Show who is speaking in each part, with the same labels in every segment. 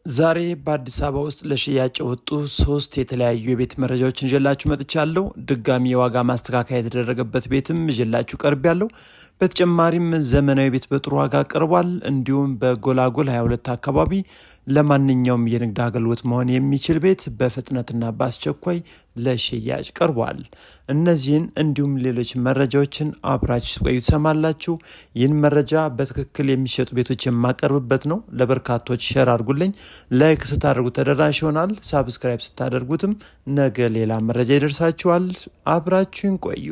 Speaker 1: ዛሬ በአዲስ አበባ ውስጥ ለሽያጭ የወጡ ሶስት የተለያዩ የቤት መረጃዎችን ይዤላችሁ መጥቻለሁ። ድጋሚ የዋጋ ማስተካከያ የተደረገበት ቤትም ይዤላችሁ ቀርቤያለሁ። በተጨማሪም ዘመናዊ ቤት በጥሩ ዋጋ ቀርቧል። እንዲሁም በጎላጎል 22 አካባቢ ለማንኛውም የንግድ አገልግሎት መሆን የሚችል ቤት በፍጥነትና በአስቸኳይ ለሽያጭ ቀርቧል። እነዚህን እንዲሁም ሌሎች መረጃዎችን አብራችሁ ስትቆዩ ትሰማላችሁ። ይህን መረጃ በትክክል የሚሸጡ ቤቶች የማቀርብበት ነው። ለበርካቶች ሼር አድርጉልኝ። ላይክ ስታደርጉት ተደራሽ ይሆናል። ሳብስክራይብ ስታደርጉትም ነገ ሌላ መረጃ ይደርሳችኋል። አብራችሁን ቆዩ።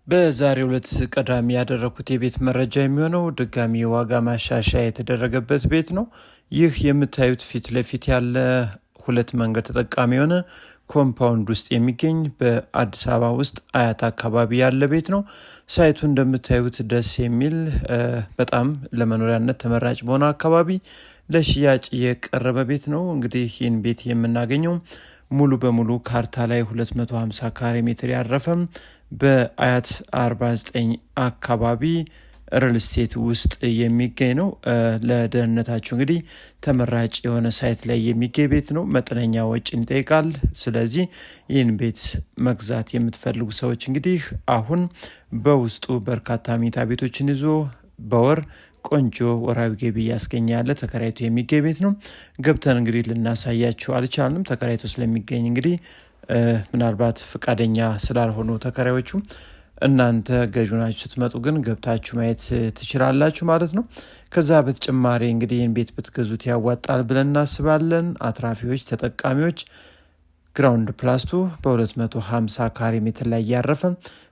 Speaker 1: በዛሬው ዕለት ቀዳሚ ያደረኩት የቤት መረጃ የሚሆነው ድጋሚ የዋጋ ማሻሻያ የተደረገበት ቤት ነው። ይህ የምታዩት ፊት ለፊት ያለ ሁለት መንገድ ተጠቃሚ የሆነ ኮምፓውንድ ውስጥ የሚገኝ በአዲስ አበባ ውስጥ አያት አካባቢ ያለ ቤት ነው። ሳይቱ እንደምታዩት ደስ የሚል በጣም ለመኖሪያነት ተመራጭ በሆነ አካባቢ ለሽያጭ የቀረበ ቤት ነው። እንግዲህ ይህን ቤት የምናገኘው ሙሉ በሙሉ ካርታ ላይ 250 ካሬ ሜትር ያረፈም በአያት 49 አካባቢ ሪል ስቴት ውስጥ የሚገኝ ነው። ለደህንነታችሁ እንግዲህ ተመራጭ የሆነ ሳይት ላይ የሚገኝ ቤት ነው። መጠነኛ ወጪን ይጠይቃል። ስለዚህ ይህን ቤት መግዛት የምትፈልጉ ሰዎች እንግዲህ አሁን በውስጡ በርካታ መኝታ ቤቶችን ይዞ በወር ቆንጆ ወራዊ ገቢ እያስገኘ ያለ ተከራይቶ የሚገኝ ቤት ነው። ገብተን እንግዲህ ልናሳያችሁ አልቻልንም። ተከራይቶ ስለሚገኝ እንግዲህ ምናልባት ፈቃደኛ ስላልሆኑ ተከራዮቹ እናንተ ገዢ ናችሁ ስትመጡ ግን ገብታችሁ ማየት ትችላላችሁ ማለት ነው። ከዛ በተጨማሪ እንግዲህ ይህን ቤት ብትገዙት ያዋጣል ብለን እናስባለን። አትራፊዎች፣ ተጠቃሚዎች ግራውንድ ፕላስቱ በ250 ካሬ ሜትር ላይ ያረፈ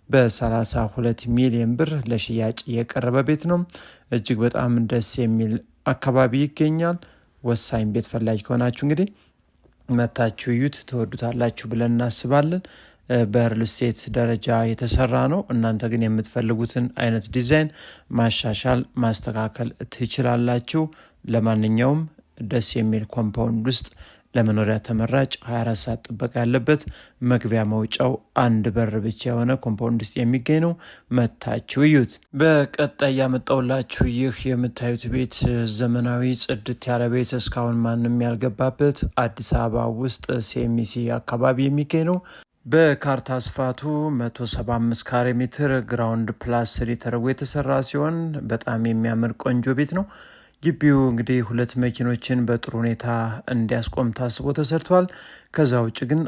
Speaker 1: በ32 ሚሊዮን ብር ለሽያጭ የቀረበ ቤት ነው። እጅግ በጣም ደስ የሚል አካባቢ ይገኛል። ወሳኝ ቤት ፈላጊ ከሆናችሁ እንግዲህ መታችሁ እዩት፣ ትወዱታላችሁ ብለን እናስባለን። በሪል ስቴት ደረጃ የተሰራ ነው። እናንተ ግን የምትፈልጉትን አይነት ዲዛይን ማሻሻል ማስተካከል ትችላላችሁ። ለማንኛውም ደስ የሚል ኮምፓውንድ ውስጥ ለመኖሪያ ተመራጭ 24 ሰዓት ጥበቃ ያለበት መግቢያ መውጫው አንድ በር ብቻ የሆነ ኮምፓውንድ ውስጥ የሚገኝ ነው። መታችሁ እዩት። በቀጣይ ያመጣውላችሁ ይህ የምታዩት ቤት ዘመናዊ ጽድት ያለ ቤት እስካሁን ማንም ያልገባበት አዲስ አበባ ውስጥ ሴሚሲ አካባቢ የሚገኝ ነው። በካርታ ስፋቱ 175 ካሬ ሜትር ግራውንድ ፕላስ 3 ተደርጎ የተሰራ ሲሆን በጣም የሚያምር ቆንጆ ቤት ነው። ግቢው እንግዲህ 2 መኪኖችን በጥሩ ሁኔታ እንዲያስቆም ታስቦ ተሰርቷል። ከዛ ውጭ ግን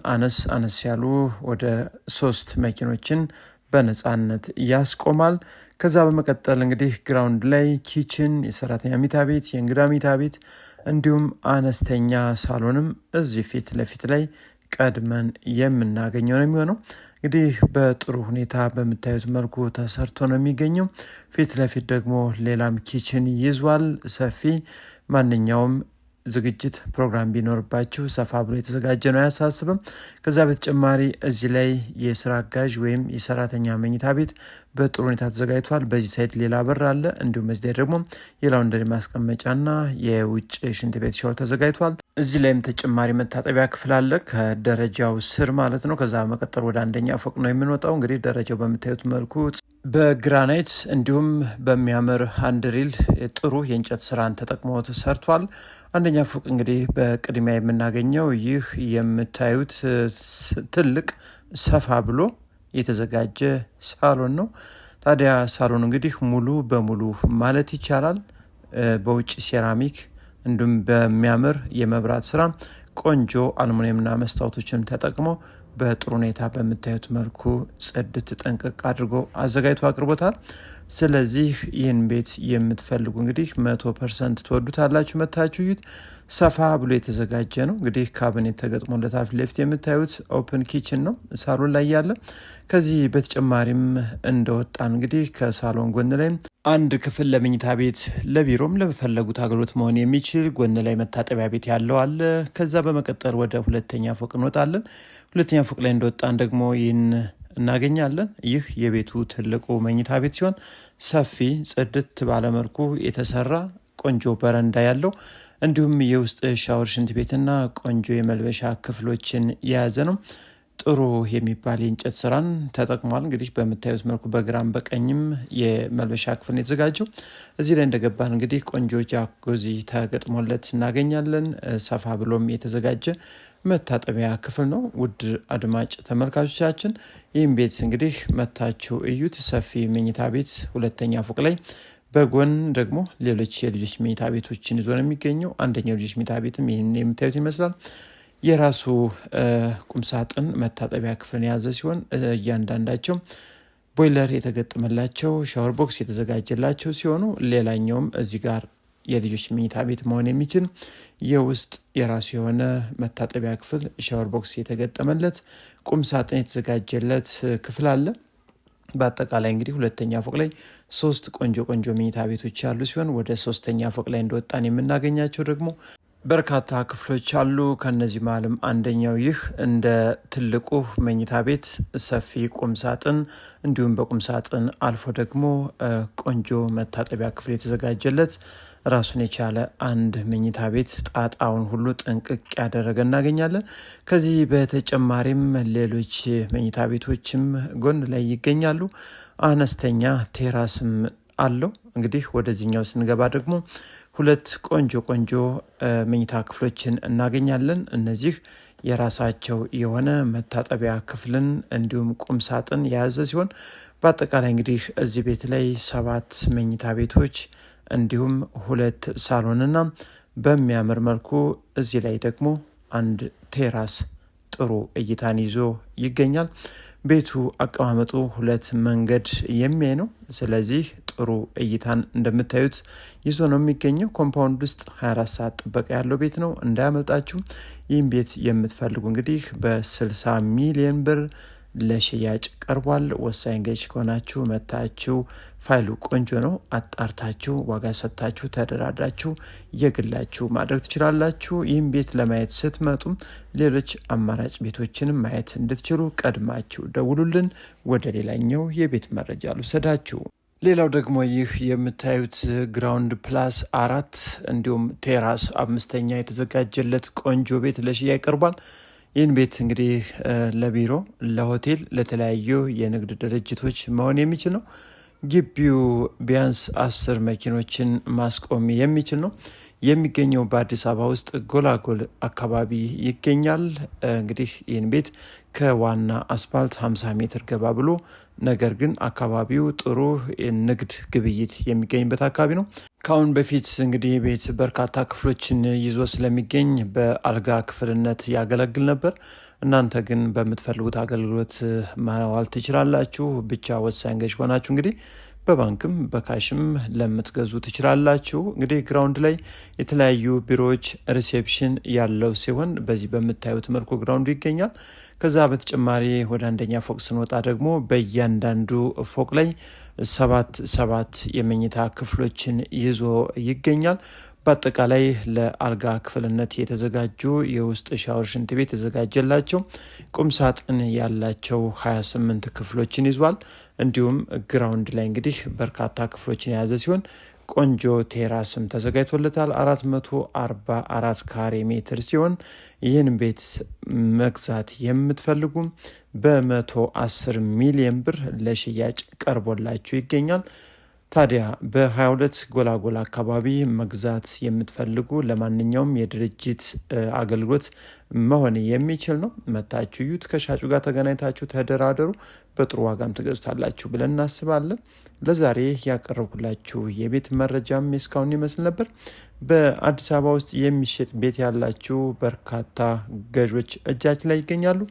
Speaker 1: አነስ ያሉ ወደ 3 መኪኖችን በነፃነት ያስቆማል። ከዛ በመቀጠል እንግዲህ ግራውንድ ላይ ኪችን፣ የሰራተኛ ሚታ ቤት፣ የእንግዳ ሚታ ቤት እንዲሁም አነስተኛ ሳሎንም እዚህ ፊት ለፊት ላይ ቀድመን የምናገኘው ነው የሚሆነው። እንግዲህ በጥሩ ሁኔታ በምታዩት መልኩ ተሰርቶ ነው የሚገኘው። ፊት ለፊት ደግሞ ሌላም ኪችን ይዟል። ሰፊ ማንኛውም ዝግጅት ፕሮግራም ቢኖርባችሁ ሰፋ ብሎ የተዘጋጀ ነው፣ አያሳስብም። ከዛ በተጨማሪ እዚህ ላይ የስራ አጋዥ ወይም የሰራተኛ መኝታ ቤት በጥሩ ሁኔታ ተዘጋጅቷል። በዚህ ሳይድ ሌላ በር አለ። እንዲሁም በዚህ ላይ ደግሞ የላውንደሪ ማስቀመጫና የውጭ ሽንት ቤት ሻወር ተዘጋጅቷል። እዚህ ላይም ተጨማሪ መታጠቢያ ክፍል አለ ከደረጃው ስር ማለት ነው። ከዛ መቀጠል ወደ አንደኛ ፎቅ ነው የምንወጣው። እንግዲህ ደረጃው በምታዩት መልኩ በግራናይት እንዲሁም በሚያምር ሃንድሪል ጥሩ የእንጨት ስራን ተጠቅሞ ተሰርቷል። አንደኛ ፎቅ እንግዲህ በቅድሚያ የምናገኘው ይህ የምታዩት ትልቅ ሰፋ ብሎ የተዘጋጀ ሳሎን ነው። ታዲያ ሳሎኑ እንግዲህ ሙሉ በሙሉ ማለት ይቻላል በውጭ ሴራሚክ እንዲሁም በሚያምር የመብራት ስራ ቆንጆ አልሙኒየምና መስታወቶችን ተጠቅሞ በጥሩ ሁኔታ በምታዩት መልኩ ጽድት ጥንቅቅ አድርጎ አዘጋጅቶ አቅርቦታል። ስለዚህ ይህን ቤት የምትፈልጉ እንግዲህ 100% ትወዱታላችሁ። መታችሁ እዩት። ሰፋ ብሎ የተዘጋጀ ነው። እንግዲህ ካቢኔት ተገጥሞለታል። ፊት ለፊት የምታዩት ኦፕን ኪችን ነው ሳሎን ላይ ያለ። ከዚህ በተጨማሪም እንደወጣን እንግዲህ ከሳሎን ጎን ላይ አንድ ክፍል ለመኝታ ቤት ለቢሮም ለፈለጉት አገልግሎት መሆን የሚችል ጎን ላይ መታጠቢያ ቤት ያለው አለ። ከዛ በመቀጠል ወደ ሁለተኛ ፎቅ እንወጣለን። ሁለተኛ ፎቅ ላይ እንደወጣን ደግሞ ይህን እናገኛለን። ይህ የቤቱ ትልቁ መኝታ ቤት ሲሆን ሰፊ ጽድት ባለመልኩ የተሰራ ቆንጆ በረንዳ ያለው እንዲሁም የውስጥ ሻወር፣ ሽንት ቤትና ቆንጆ የመልበሻ ክፍሎችን የያዘ ነው። ጥሩ የሚባል የእንጨት ስራን ተጠቅሟል። እንግዲህ በምታዩት መልኩ በግራም በቀኝም የመልበሻ ክፍል የተዘጋጀው። እዚህ ላይ እንደገባን እንግዲህ ቆንጆ ጃኩዚ ተገጥሞለት እናገኛለን። ሰፋ ብሎም የተዘጋጀ መታጠቢያ ክፍል ነው። ውድ አድማጭ ተመልካቾቻችን ይህም ቤት እንግዲህ መታችሁ እዩት። ሰፊ መኝታ ቤት ሁለተኛ ፎቅ ላይ በጎን ደግሞ ሌሎች የልጆች መኝታ ቤቶችን ይዞ ነው የሚገኘው። አንደኛው ልጆች መኝታ ቤትም ይህን የምታዩት ይመስላል። የራሱ ቁምሳጥን መታጠቢያ ክፍልን የያዘ ሲሆን እያንዳንዳቸው ቦይለር የተገጠመላቸው ሻወር ቦክስ የተዘጋጀላቸው ሲሆኑ ሌላኛውም እዚህ ጋር የልጆች መኝታ ቤት መሆን የሚችል የውስጥ የራሱ የሆነ መታጠቢያ ክፍል ሻወር ቦክስ የተገጠመለት ቁምሳጥን የተዘጋጀለት ክፍል አለ። በአጠቃላይ እንግዲህ ሁለተኛ ፎቅ ላይ 3 ቆንጆ መኝታ ቤቶች ያሉ ሲሆን ወደ 3ኛ ፎቅ ላይ እንደወጣን የምናገኛቸው ደግሞ በርካታ ክፍሎች አሉ። ከነዚህ መሀልም አንደኛው ይህ እንደ ትልቁ መኝታ ቤት ሰፊ ቁም ሳጥን እንዲሁም በቁም ሳጥን አልፎ ደግሞ ቆንጆ መታጠቢያ ክፍል የተዘጋጀለት ራሱን የቻለ አንድ መኝታ ቤት ጣጣውን ሁሉ ጥንቅቅ ያደረገ እናገኛለን። ከዚህ በተጨማሪም ሌሎች መኝታ ቤቶችም ጎን ላይ ይገኛሉ። አነስተኛ ቴራስም አለው። እንግዲህ ወደዚህኛው ስንገባ ደግሞ 2 ቆንጆ መኝታ ክፍሎችን እናገኛለን። እነዚህ የራሳቸው የሆነ መታጠቢያ ክፍልን እንዲሁም ቁም ሳጥን የያዘ ሲሆን በአጠቃላይ እንግዲህ እዚህ ቤት ላይ 7 መኝታ ቤቶች እንዲሁም 2 ሳሎንና በሚያምር መልኩ እዚህ ላይ ደግሞ አንድ ቴራስ ጥሩ እይታን ይዞ ይገኛል። ቤቱ አቀማመጡ 2 መንገድ የሚያይ ነው። ስለዚህ ጥሩ እይታን እንደምታዩት ይዞ ነው የሚገኘው። ኮምፓውንድ ውስጥ 24 ሰዓት ጥበቃ ያለው ቤት ነው፣ እንዳያመልጣችሁ። ይህም ቤት የምትፈልጉ እንግዲህ በ60 ሚሊዮን ብር ለሽያጭ ቀርቧል። ወሳኝ ገዥ ከሆናችሁ መታችሁ፣ ፋይሉ ቆንጆ ነው፣ አጣርታችሁ ዋጋ ሰጥታችሁ ተደራድራችሁ የግላችሁ ማድረግ ትችላላችሁ። ይህም ቤት ለማየት ስትመጡ ሌሎች አማራጭ ቤቶችንም ማየት እንድትችሉ ቀድማችሁ ደውሉልን። ወደ ሌላኛው የቤት መረጃ ልውሰዳችሁ። ሌላው ደግሞ ይህ የምታዩት ግራውንድ ፕላስ 4 እንዲሁም ቴራስ 5ኛ የተዘጋጀለት ቆንጆ ቤት ለሽያጭ ቀርቧል። ይህን ቤት እንግዲህ ለቢሮ፣ ለሆቴል፣ ለተለያዩ የንግድ ድርጅቶች መሆን የሚችል ነው። ግቢው ቢያንስ 10 መኪኖችን ማስቆም የሚችል ነው። የሚገኘው በአዲስ አበባ ውስጥ ጎላጎል አካባቢ ይገኛል። እንግዲህ ይህን ቤት ከዋና አስፓልት 50 ሜትር ገባ ብሎ ነገር ግን አካባቢው ጥሩ ንግድ ግብይት የሚገኝበት አካባቢ ነው። ከአሁን በፊት እንግዲህ ቤት በርካታ ክፍሎችን ይዞ ስለሚገኝ በአልጋ ክፍልነት ያገለግል ነበር። እናንተ ግን በምትፈልጉት አገልግሎት ማዋል ትችላላችሁ። ብቻ ወሳኝ ገዥ ሆናችሁ እንግዲህ በባንክም በካሽም ለምትገዙ ትችላላችሁ። እንግዲህ ግራውንድ ላይ የተለያዩ ቢሮዎች፣ ሪሴፕሽን ያለው ሲሆን በዚህ በምታዩት መልኩ ግራውንዱ ይገኛል። ከዛ በተጨማሪ ወደ አንደኛ ፎቅ ስንወጣ ደግሞ በእያንዳንዱ ፎቅ ላይ 7 የመኝታ ክፍሎችን ይዞ ይገኛል። በአጠቃላይ ለአልጋ ክፍልነት የተዘጋጁ የውስጥ ሻወር፣ ሽንት ቤት የተዘጋጀላቸው ቁም ሳጥን ያላቸው 28 ክፍሎችን ይዟል። እንዲሁም ግራውንድ ላይ እንግዲህ በርካታ ክፍሎችን የያዘ ሲሆን ቆንጆ ቴራስም ተዘጋጅቶለታል። 444 ካሬ ሜትር ሲሆን ይህን ቤት መግዛት የምትፈልጉ በ110 ሚሊዮን ብር ለሽያጭ ቀርቦላችሁ ይገኛል። ታዲያ በ22 ጎላጎል አካባቢ መግዛት የምትፈልጉ ለማንኛውም የድርጅት አገልግሎት መሆን የሚችል ነው። መታችሁ እዩት፣ ከሻጩ ጋር ተገናኝታችሁ ተደራደሩ፣ በጥሩ ዋጋም ትገዙታላችሁ ብለን እናስባለን። ለዛሬ ያቀረብኩላችሁ የቤት መረጃም እስካሁን ይመስል ነበር። በአዲስ አበባ ውስጥ የሚሸጥ ቤት ያላችሁ በርካታ ገዦች እጃችን ላይ ይገኛሉ።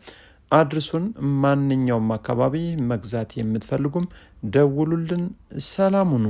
Speaker 1: አድርሱን። ማንኛውም አካባቢ መግዛት የምትፈልጉም ደውሉልን። ሰላም ሁኑ።